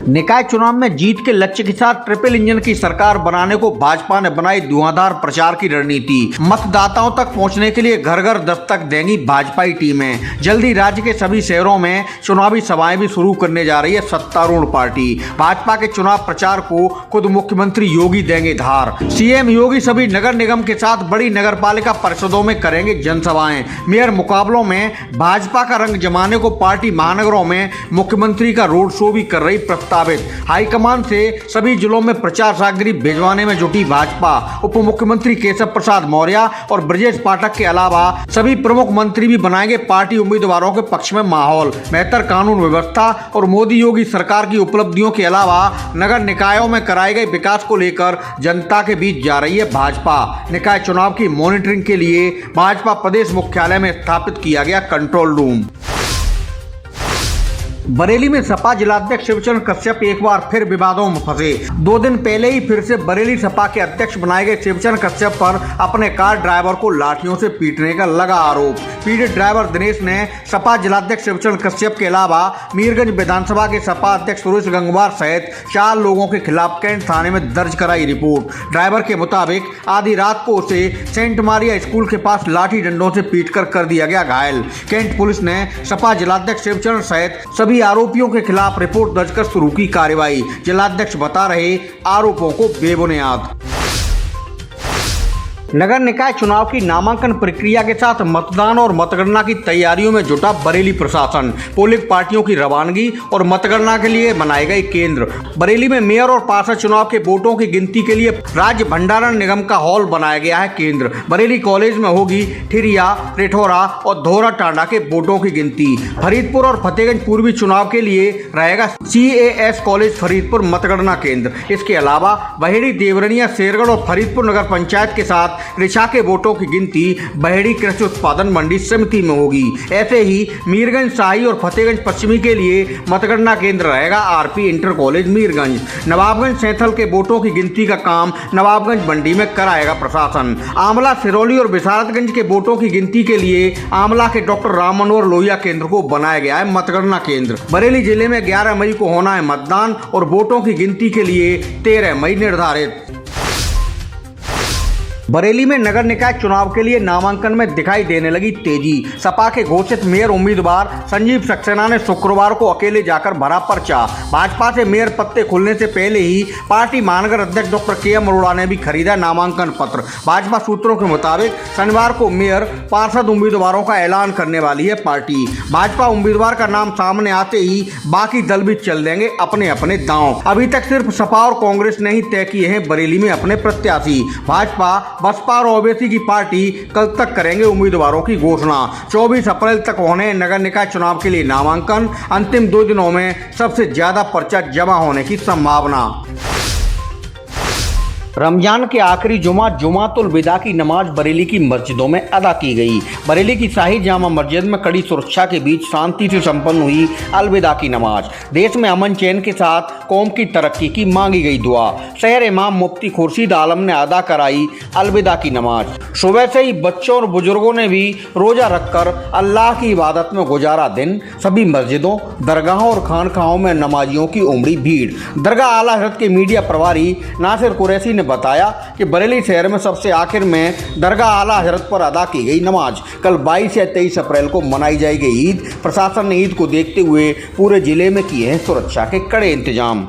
निकाय चुनाव में जीत के लक्ष्य के साथ ट्रिपल इंजन की सरकार बनाने को भाजपा ने बनाई धुआंधार प्रचार की रणनीति। मतदाताओं तक पहुंचने के लिए घर घर दस्तक देंगी भाजपाई टीमें। जल्दी राज्य के सभी शहरों में चुनावी सभाएं भी शुरू करने जा रही है सत्तारूढ़ पार्टी। भाजपा के चुनाव प्रचार को खुद मुख्यमंत्री योगी देंगे धार। सीएम योगी सभी नगर निगम के साथ बड़ी नगर पालिका परिषदों में करेंगे जनसभाएं। मेयर मुकाबलों में भाजपा का रंग जमाने को पार्टी महानगरों में मुख्यमंत्री का रोड शो भी कर रही प्रस्तावित। हाईकमान से सभी जिलों में प्रचार सामग्री भिजवाने में जुटी भाजपा। उप मुख्यमंत्री केशव प्रसाद मौर्य और ब्रजेश पाठक के अलावा सभी प्रमुख मंत्री भी बनाएंगे पार्टी उम्मीदवारों के पक्ष में माहौल। बेहतर कानून व्यवस्था और मोदी योगी सरकार की उपलब्धियों के अलावा नगर निकायों में कराए गए विकास को लेकर जनता के बीच जा रही है भाजपा। निकाय चुनाव की मॉनिटरिंग के लिए भाजपा प्रदेश मुख्यालय में स्थापित किया गया कंट्रोल रूम। बरेली में सपा जिलाध्यक्ष शिवचरण कश्यप एक बार फिर विवादों में फंसे। 2 दिन पहले ही फिर से बरेली सपा के अध्यक्ष बनाए गए शिवचरण कश्यप पर अपने कार ड्राइवर को लाठियों से पीटने का लगा आरोप। पीड़ित ड्राइवर दिनेश ने सपा जिलाध्यक्ष शिवचरण कश्यप के अलावा मीरगंज विधानसभा के सपा अध्यक्ष सुरेश गंगवार सहित 4 लोगों के खिलाफ कैंट थाने में दर्ज कराई रिपोर्ट। ड्राइवर के मुताबिक आधी रात को उसे सेंट मारिया स्कूल के पास लाठी डंडों से पीटकर कर दिया गया घायल। कैंट पुलिस ने सपा जिलाध्यक्ष शिवचरण सहित सभी आरोपियों के खिलाफ रिपोर्ट दर्ज कर शुरू की कार्रवाई। जिलाध्यक्ष बता रहे आरोपों को बेबुनियाद। नगर निकाय चुनाव की नामांकन प्रक्रिया के साथ मतदान और मतगणना की तैयारियों में जुटा बरेली प्रशासन। पोलिंग पार्टियों की रवानगी और मतगणना के लिए बनाए गए केंद्र। बरेली में मेयर और पार्षद चुनाव के वोटों की गिनती के लिए राज्य भंडारण निगम का हॉल बनाया गया है केंद्र। बरेली कॉलेज में होगी ठिरिया, रेठौरा और धोरा टांडा के वोटों की गिनती। फरीदपुर और फतेहगंज पूर्वी चुनाव के लिए रहेगा CAS कॉलेज फरीदपुर मतगणना केंद्र। इसके अलावा बहेड़ी, देवरनिया, शेरगढ़ और फरीदपुर नगर पंचायत के साथ रिछा के वोटों की गिनती बहेड़ी कृषि उत्पादन मंडी समिति में होगी। ऐसे ही मीरगंज शाही और फतेहगंज पश्चिमी के लिए मतगणना केंद्र रहेगा RP inter college Mirganj. Nawabganj Sainthal के वोटों की गिनती का काम नवाबगंज मंडी में कराएगा प्रशासन। आमला, सिरौली और विशारतगंज के वोटों की गिनती के लिए आमला के डॉक्टर राम मनोहर लोहिया केंद्र को बनाया गया है मतगणना केंद्र। बरेली जिले में 11 मई को होना है मतदान और वोटों की गिनती के लिए 13 मई निर्धारित। बरेली में नगर निकाय चुनाव के लिए नामांकन में दिखाई देने लगी तेजी। सपा के घोषित मेयर उम्मीदवार संजीव सक्सेना ने शुक्रवार को अकेले जाकर भरा पर्चा। भाजपा से मेयर पत्ते खुलने से पहले ही पार्टी महानगर अध्यक्ष डॉक्टर KM अरोड़ा ने भी खरीदा नामांकन पत्र। भाजपा सूत्रों के मुताबिक शनिवार को मेयर, पार्षद उम्मीदवारों का ऐलान करने वाली है पार्टी। भाजपा उम्मीदवार का नाम सामने आते ही बाकी दल भी चल देंगे अपने अपने दांव। अभी तक सिर्फ सपा और कांग्रेस ने ही तय किए हैं बरेली में अपने प्रत्याशी। भाजपा, बसपा और ओवैसी की पार्टी कल तक करेंगे उम्मीदवारों की घोषणा। 24 अप्रैल तक होने नगर निकाय चुनाव के लिए नामांकन। अंतिम 2 दिनों में सबसे ज्यादा पर्चा जमा होने की संभावना। रमजान के आखिरी जुमातुल विदा की नमाज बरेली की मस्जिदों में अदा की गई। बरेली की शाही जामा मस्जिद में कड़ी सुरक्षा के बीच शांति से संपन्न हुई अलविदा की नमाज। देश में अमन चैन के साथ कौम की तरक्की की मांगी गई दुआ। शहर इमाम मुफ्ती खुर्शीद आलम ने अदा कराई अलविदा की नमाज। सुबह से ही बच्चों और बुजुर्गों ने भी रोजा रखकर अल्लाह की इबादत में गुजारा दिन। सभी मस्जिदों, दरगाहों और खानखाहों में नमाजियों की उमड़ी भीड़। दरगाह आला हज़रत के मीडिया प्रभारी नासिर कुरैशी ने बताया कि बरेली शहर में सबसे आखिर में दरगाह आला हजरत पर अदा की गई नमाज। कल 22 या 23 अप्रैल को मनाई जाएगी ईद। प्रशासन ने ईद को देखते हुए पूरे जिले में किए हैं सुरक्षा के कड़े इंतजाम।